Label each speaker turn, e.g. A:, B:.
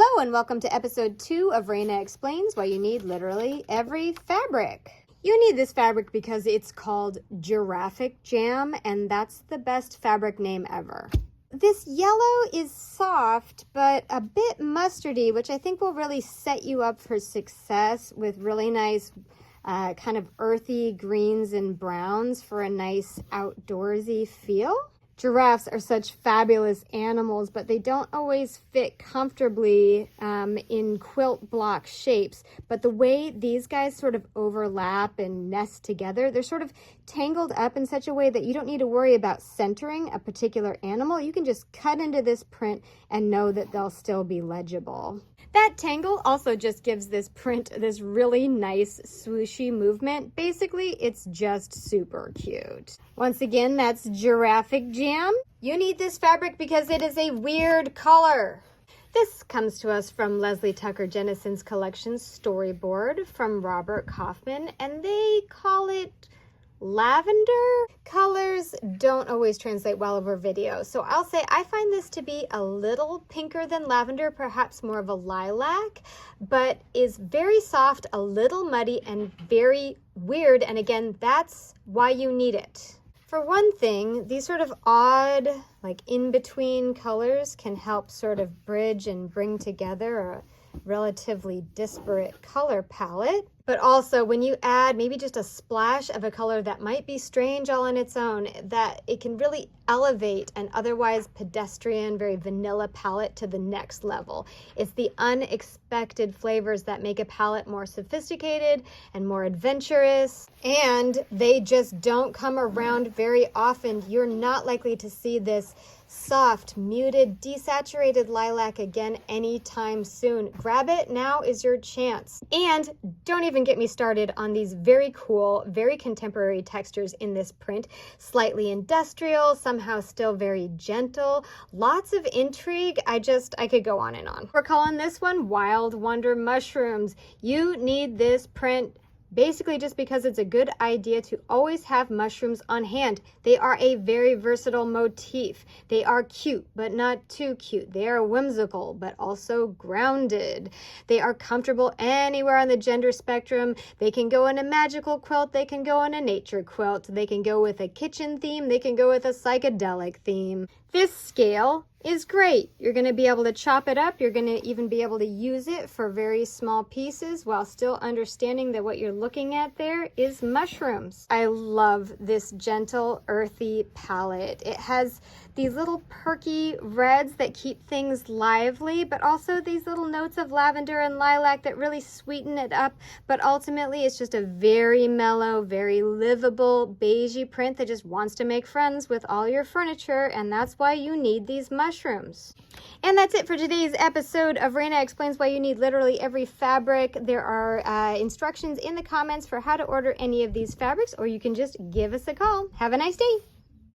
A: Hello and welcome to episode 2 of Reyna Explains Why You Need Literally Every Fabric. You need this fabric because it's called Giraffic Jam, and that's the best fabric name ever. This yellow is soft but a bit mustardy, which I think will really set you up for success with really nice kind of earthy greens and browns for a nice outdoorsy feel. Giraffes are such fabulous animals, but they don't always fit comfortably in quilt block shapes. But the way these guys sort of overlap and nest together, they're sort of tangled up in such a way that you don't need to worry about centering a particular animal. You can just cut into this print and know that they'll still be legible. That tangle also just gives this print this really nice swooshy movement. Basically, it's just super cute. Once again, that's Giraffic Jam. You need this fabric because it is a weird color. This comes to us from Leslie Tucker Jennison's collection Storyboard from Robert Kaufman, and they call it lavender. Colors don't always translate well over video, so I'll say I find this to be a little pinker than lavender, perhaps more of a lilac, but is very soft, a little muddy, and very weird, and again, that's why you need it. For one thing, these sort of odd, like in-between colors can help sort of bridge and bring together a relatively disparate color palette. But also when you add maybe just a splash of a color that might be strange all on its own, that it can really elevate an otherwise pedestrian, very vanilla palette to the next level. It's the unexpected flavors that make a palette more sophisticated and more adventurous, and they just don't come around very often. You're not likely to see this soft, muted, desaturated lilac again anytime soon. Grab it, now is your chance. And don't even get me started on these very cool, very contemporary textures in this print. Slightly industrial, somehow still very gentle. Lots of intrigue. I could go on and on. We're calling this one Wild Wonder Mushrooms. You need this print basically just because it's a good idea to always have mushrooms on hand. They are a very versatile motif. They are cute, but not too cute. They are whimsical, but also grounded. They are comfortable anywhere on the gender spectrum. They can go in a magical quilt. They can go in a nature quilt. They can go with a kitchen theme. They can go with a psychedelic theme. This scale is great. You're going to be able to chop it up. You're going to even be able to use it for very small pieces while still understanding that what you're looking at there is mushrooms. I love this gentle, earthy palette. It has these little perky reds that keep things lively, but also these little notes of lavender and lilac that really sweeten it up. But ultimately, it's just a very mellow, very livable, beigey print that just wants to make friends with all your furniture, and that's why you need these mushrooms. And that's it for today's episode of Reyna Explains Why You Need Literally Every Fabric. There are instructions in the comments for how to order any of these fabrics, or you can just give us a call. Have a nice day.